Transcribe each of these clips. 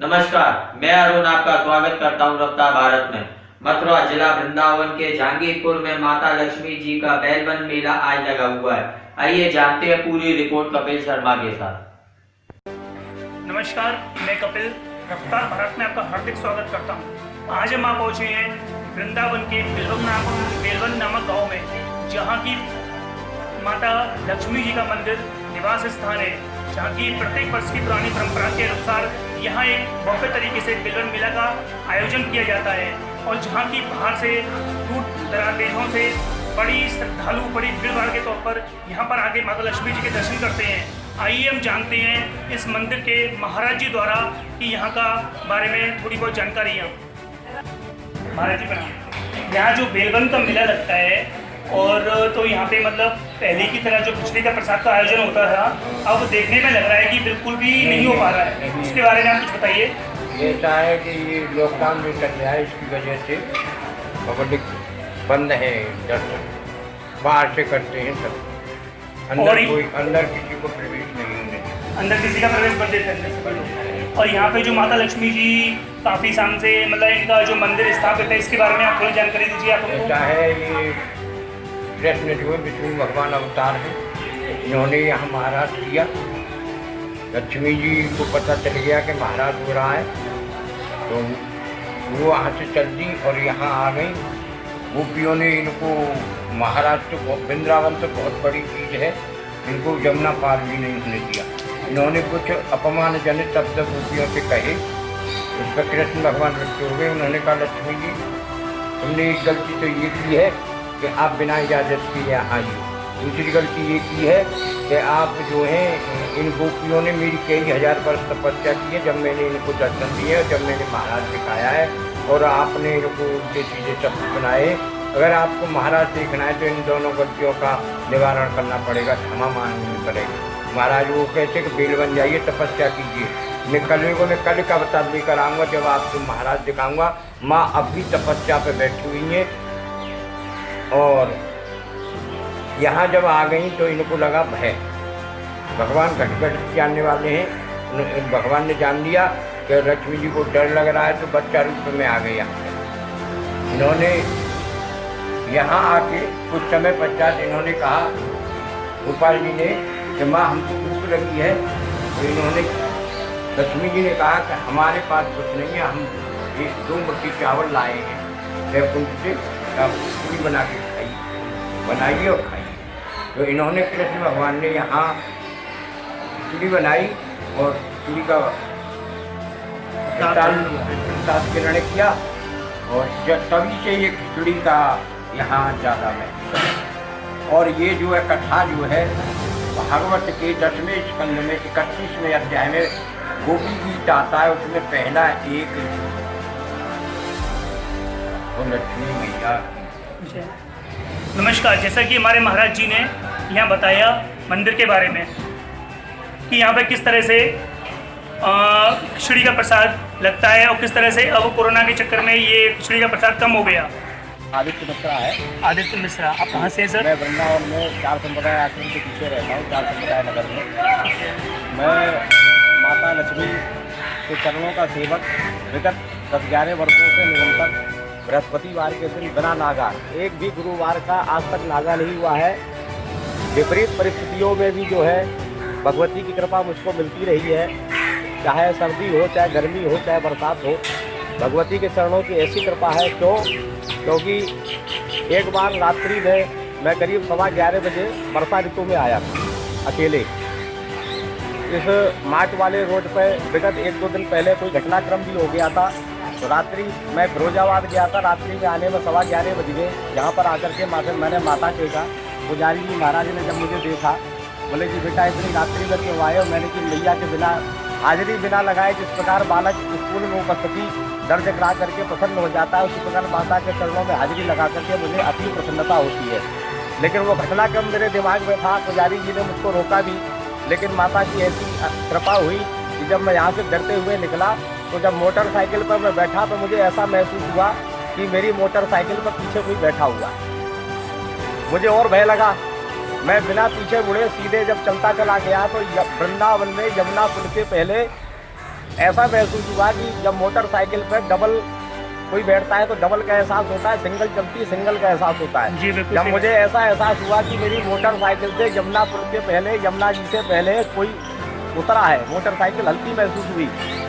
नमस्कार, मैं अरुण आपका स्वागत करता हूं रफ्तार भारत में। मथुरा जिला वृंदावन के जहांगीरपुर में माता लक्ष्मी जी का बैलवन मेला आज लगा हुआ है। आइए जानते हैं पूरी रिपोर्ट कपिल शर्मा के साथ। नमस्कार, मैं कपिल रफ्तार भारत में आपका हार्दिक स्वागत करता हूं। आज हम पहुंचे हैं वृंदावन के बेलवन नामक गांव में, जहां की माता लक्ष्मी जी का मंदिर निवास स्थान है, जहाँ की प्रत्येक वर्ष की पुरानी परंपरा के अनुसार यहाँ एक भव्य तरीके से बेलवन मेला का आयोजन किया जाता है और जहाँ की बाहर से दूर दराज देशों से बड़ी श्रद्धालु बड़ी भीड़ भाड़ के तौर पर यहाँ पर आके माता लक्ष्मी जी के दर्शन करते हैं। आइए हम जानते हैं इस मंदिर के महाराज जी द्वारा कि यहाँ का बारे में थोड़ी बहुत जानकारियाँ। महाराज जी प्रणाम। यहाँ जो बेलवन का मेला लगता है और तो यहाँ पे मतलब पहले की तरह जो खिचड़ी का प्रसाद का आयोजन होता था, अब देखने में लग रहा है कि बिल्कुल भी नहीं हो पा रहा है। उसके बारे में आप कुछ बताइए। ऐसा है कि ये लॉकडाउन जो चल रहा है, इसकी वजह से पब्लिक बंद है, दर्शन बाहर से करते हैं सब, अंदर किसी को प्रवेश नहीं होने, अंदर किसी का प्रवेश कर देते हैं। और यहाँ पे जो माता लक्ष्मी जी काफ़ी साल से मतलब इनका जो मंदिर स्थापित है, इसके बारे में आप थोड़ी जानकारी दीजिए। आप ऐसा है, ये कृष्ण जो विष्णु भगवान अवतार है, इन्होंने यहाँ महाराज किया। लक्ष्मी जी को पता चल गया कि महाराज हो रहा है, तो वो वहाँ से चल दी और यहाँ आ गई। गोपियों ने इनको, महाराज तो वृंदावन तो बहुत बड़ी चीज़ है, इनको जमुना पार भी नहीं होने दिया। इन्होंने कुछ अपमानजनित शब्द गोपियों से कहे, उस पर कृष्ण भगवान रखे हो गए। उन्होंने कहा, लक्ष्मी जी तुमने एक गलती तो ये की है कि आप बिना इजाज़त के यहाँ आइए। दूसरी गलती ये की है कि आप जो हैं, इन गोपियों ने मेरी कई हजार वर्ष तपस्या की है, जब मैंने इनको दर्शन दिए और जब मैंने महाराज दिखाया है, और आपने इनको उल्टे सीधे शब्द सुनाए। अगर आपको महाराज देखना है तो इन दोनों गलतियों का निवारण करना पड़ेगा, क्षमा मांगनी पड़ेगी। महाराज वो कहते कि बेलवन जाइए, तपस्या कीजिए। मैं कल का बता लेकर आऊँगा, जब आपको महाराज दिखाऊँगा। माँ अब भी तपस्या पर बैठी हुई हैं और यहाँ जब आ गई तो इनको लगा भय। भगवान घट जानने वाले हैं, भगवान ने जान लिया कि लक्ष्मी जी को डर लग रहा है, तो बच्चा रूप में आ गया। इन्होंने यहाँ आके कुछ समय पश्चात इन्होंने कहा, गोपाल जी ने, कि माँ हमको भूख लगी है। तो इन्होंने, लक्ष्मी जी ने कहा कि हमारे पास कुछ नहीं है, हम 2 मुट्ठी चावल लाए हैं, वैकुंठ से खिचड़ी बना के बनाइए और खाइए। तो इन्होंने, कृष्ण भगवान ने यहाँ खिचड़ी बनाई और खिचड़ी का प्रसाद ग्रहण किया, और जब तभी से ये खिचड़ी का यहाँ ज़्यादा महत्व। और ये जो है कथा जो है भागवत के 10वें स्कंद में 31वें अध्याय में गोपी गीत आता है, उसमें पहला एक लक्ष्मी मैया। नमस्कार, जैसा कि हमारे महाराज जी ने यहाँ बताया मंदिर के बारे में कि यहाँ पे किस तरह से खिचड़ी का प्रसाद लगता है और किस तरह से अब कोरोना के चक्कर में ये खिचड़ी का प्रसाद कम हो गया। आदित्य मिश्रा है। आदित्य मिश्रा, आप कहाँ से हैं सर? मैं वृंदावन में 4 संप्रदाय आश्रम के पीछे रहता हूँ, 4 संप्रदाय नगर में। मैं माता लक्ष्मी के चरणों का सेवक विगत 10-11 वर्षों से निरंतर बृहस्पतिवार के दिन बिना नागा, एक भी गुरुवार का आज तक नागा नहीं हुआ है। विपरीत परिस्थितियों में भी जो है भगवती की कृपा मुझको मिलती रही है, चाहे सर्दी हो, चाहे गर्मी हो, चाहे बरसात हो। भगवती के चरणों की ऐसी कृपा है क्योंकि एक बार रात्रि में मैं करीब 11:15 बजे वर्षा ऋतु में आया था अकेले। इस मार्च वाले रोड पर विगत 1-2 दिन पहले कोई घटनाक्रम भी हो गया था, तो रात्रि मैं फिरोजाबाद गया था। रात्रि में आने में 11:15 बज गए। यहाँ पर आकर के मैंने माता देखा। पुजारी जी महाराज ने जब मुझे देखा, बोले कि बेटा इतनी रात्रि में क्यों आए हो? मैंने कि मैया के बिना हाजिरी बिना लगाए जिस प्रकार बालक स्कूल में उपस्थिति दर्ज करा करके प्रसन्न हो जाता है, उसी प्रकार माता के चरणों में हाजिरी लगा करके मुझे अति प्रसन्नता होती है। लेकिन वो घटनाक्रम मेरे दिमाग में था। पुजारी जी ने मुझको रोका भी, लेकिन माता की ऐसी कृपा हुई कि जब मैं यहाँ से डरते हुए निकला, तो जब मोटरसाइकिल पर मैं बैठा तो मुझे ऐसा महसूस हुआ कि मेरी मोटरसाइकिल पर पीछे कोई बैठा हुआ। मुझे और भय लगा। मैं बिना पीछे मुड़े सीधे जब चलता चला गया तो वृंदावन में यमुना पुल के पहले ऐसा महसूस हुआ कि जब मोटरसाइकिल पर डबल कोई बैठता है तो डबल का एहसास होता है, सिंगल चलती है सिंगल का एहसास होता है। जी बिल्कुल जब सही मुझे ऐसा एहसास हुआ कि मेरी मोटरसाइकिल से यमुना पुल के पहले, यमुना जी से पहले कोई उतरा है, मोटरसाइकिल हल्की महसूस हुई।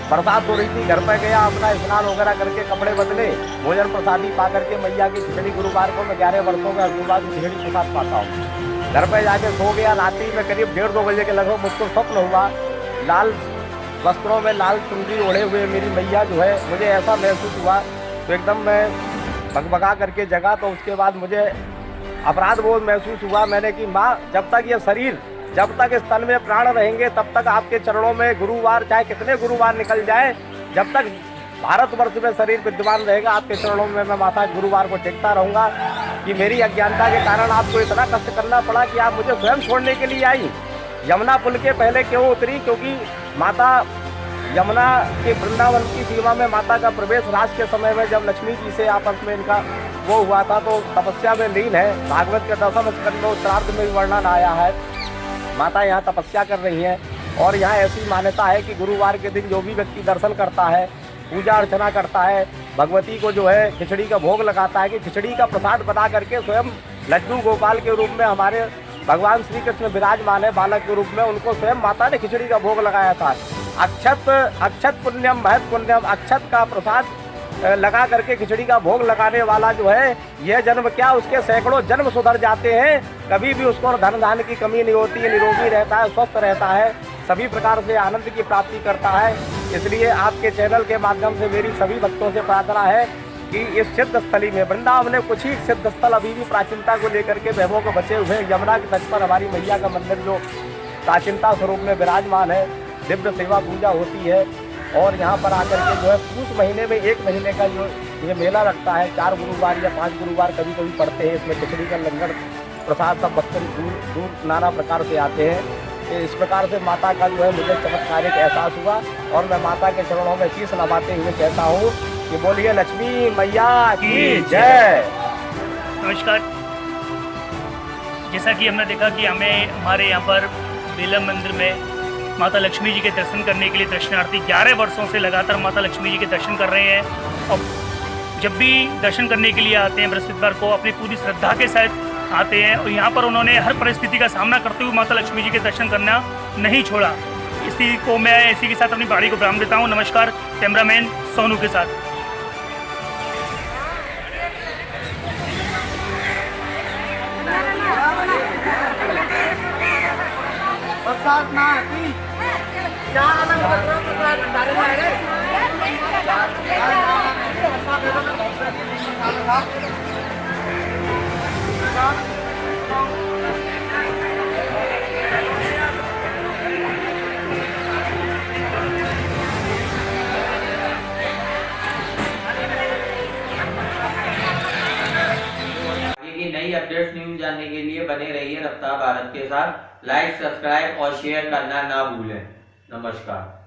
बरसात हो रही थी, घर पर गया, अपना स्नान वगैरह करके कपड़े बदले, भोजन प्रसादी पा करके मैया की खिचड़ी, गुरुवार को मैं 11 वर्षों में गुरुवार की खिचड़ी प्रसाद पाता हूँ। घर पर जाके सो गया। रात्रि में करीब 1:30-2 बजे के लगभग मुझको स्वप्न हुआ, लाल वस्त्रों में लाल चुनरी ओढ़े हुए मेरी मैया जो है, मुझे ऐसा महसूस हुआ तो एकदम मैं भगभगा करके जगा। तो उसके बाद मुझे अपराध बोध महसूस हुआ। मैंने कि माँ, जब तक ये शरीर, जब तक इस तन में प्राण रहेंगे तब तक आपके चरणों में गुरुवार, चाहे कितने गुरुवार निकल जाए, जब तक भारतवर्ष में शरीर विद्यमान रहेगा आपके चरणों में मैं माता गुरुवार को टेकता रहूँगा। कि मेरी अज्ञानता के कारण आपको इतना कष्ट करना पड़ा कि आप मुझे स्वयं छोड़ने के लिए आई। यमुना पुल के पहले क्यों उतरी? क्योंकि माता यमुना के वृंदावन की सीमा में माता का प्रवेश रात के समय में जब लक्ष्मी जी से आपस में इनका वो हुआ था तो तपस्या में लीन है। भागवत के 10वें स्कंद में उत्तरार्ध में वर्णन आया है। माता यहाँ तपस्या कर रही हैं और यहाँ ऐसी मान्यता है कि गुरुवार के दिन जो भी व्यक्ति दर्शन करता है, पूजा अर्चना करता है, भगवती को जो है खिचड़ी का भोग लगाता है, कि खिचड़ी का प्रसाद बना करके स्वयं लड्डू गोपाल के रूप में हमारे भगवान श्री कृष्ण विराजमान है बालक के रूप में, उनको स्वयं माता ने खिचड़ी का भोग लगाया था। अक्षत पुण्यम महत पुण्यम, अक्षत का प्रसाद लगा करके खिचड़ी का भोग लगाने वाला जो है, यह जन्म क्या उसके सैकड़ों जन्म सुधर जाते हैं। कभी भी उसको धन धान की कमी नहीं होती है, निरोगी रहता है, स्वस्थ रहता है, सभी प्रकार से आनंद की प्राप्ति करता है। इसलिए आपके चैनल के माध्यम से मेरी सभी भक्तों से प्रार्थना है कि इस सिद्ध स्थली में, वृंदावन में कुछ ही सिद्ध स्थल अभी भी प्राचीनता को लेकर के वैभव को बचे हुए, यमुना के तट पर हमारी मैया का मंदिर जो प्राचीनता स्वरूप में विराजमान है, दिव्य सेवा पूजा होती है। और यहाँ पर आकर के जो है पूस महीने में 1 महीने का जो ये मेला लगता है, 4 गुरुवार या 5 गुरुवार कभी कभी पड़ते हैं। इसमें खिचड़ी का लंगर प्रसाद सब भक्त दूर दूर नाना प्रकार से आते हैं। इस प्रकार से माता का जो है मुझे चमत्कारिक एहसास हुआ और मैं माता के चरणों में शीश नवाते हुए कहता हूँ कि बोलिए लक्ष्मी मैया की जय। नमस्कार। जैसा कि हमने देखा कि हमारे यहाँ पर बेलम मंदिर में माता लक्ष्मी जी के दर्शन करने के लिए दर्शनार्थी 11 वर्षों से लगातार माता लक्ष्मी जी के दर्शन कर रहे हैं। और जब भी दर्शन करने के लिए आते हैं बृहस्पतिवार को अपनी पूरी श्रद्धा के साथ आते हैं और यहाँ पर उन्होंने हर परिस्थिति का सामना करते हुए माता लक्ष्मी जी के दर्शन करना नहीं छोड़ा। इसी को मैं इसी के साथ अपनी बाड़ी को विराम देता हूँ। नमस्कार, कैमरामैन सोनू के साथ। नई अपडेट्स न्यूज जानने के लिए बने रहिए रफ्तार भारत के साथ। लाइक, सब्सक्राइब और शेयर करना ना भूलें। नमस्कार।